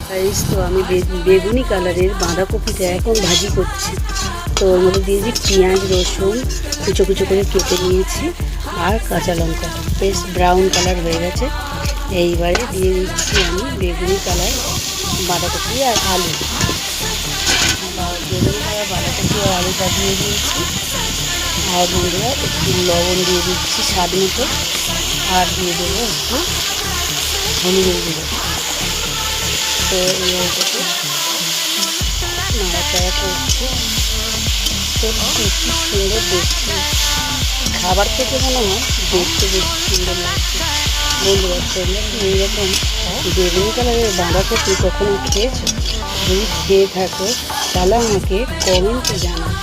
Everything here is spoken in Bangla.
গাইস, তো আমি বেগুনি কালারের বাঁধাকপিটা এখন ভাজি করছি। তো ওর মধ্যে দিয়েছি পেঁয়াজ, রসুন কুচো কুচো করে কেটে নিয়েছি, আর কাঁচা লঙ্কা। বেশ ব্রাউন কালার হয়ে গেছে। এইবারে দিয়ে দিচ্ছি আমি বেগুনি কালার বাঁধাকপি আর আলু। বেগুনি কালার বাঁধাকপি আর আলুটা দিয়ে দিয়েছি। আর বন্ধুরা একটু লবণ দিয়ে দিচ্ছি স্বাদ মতো, আর দিয়ে দেবো একটু হলুদের গুঁড়ো। তো এইটাকে নাড়াচাড়া করছি। সত্যি কি সুন্দর দেখতে, খাবার থেকে মনে হয় দেখতে বেশি সুন্দর লাগছে। বন্ধুরা, তোমরা কি এইরকম বেগুনি কালারের বাঁধাকপি কখনো খেয়েছো? যদি খেয়ে থাকো তাহলে আমাকে কমেন্টে জানাও।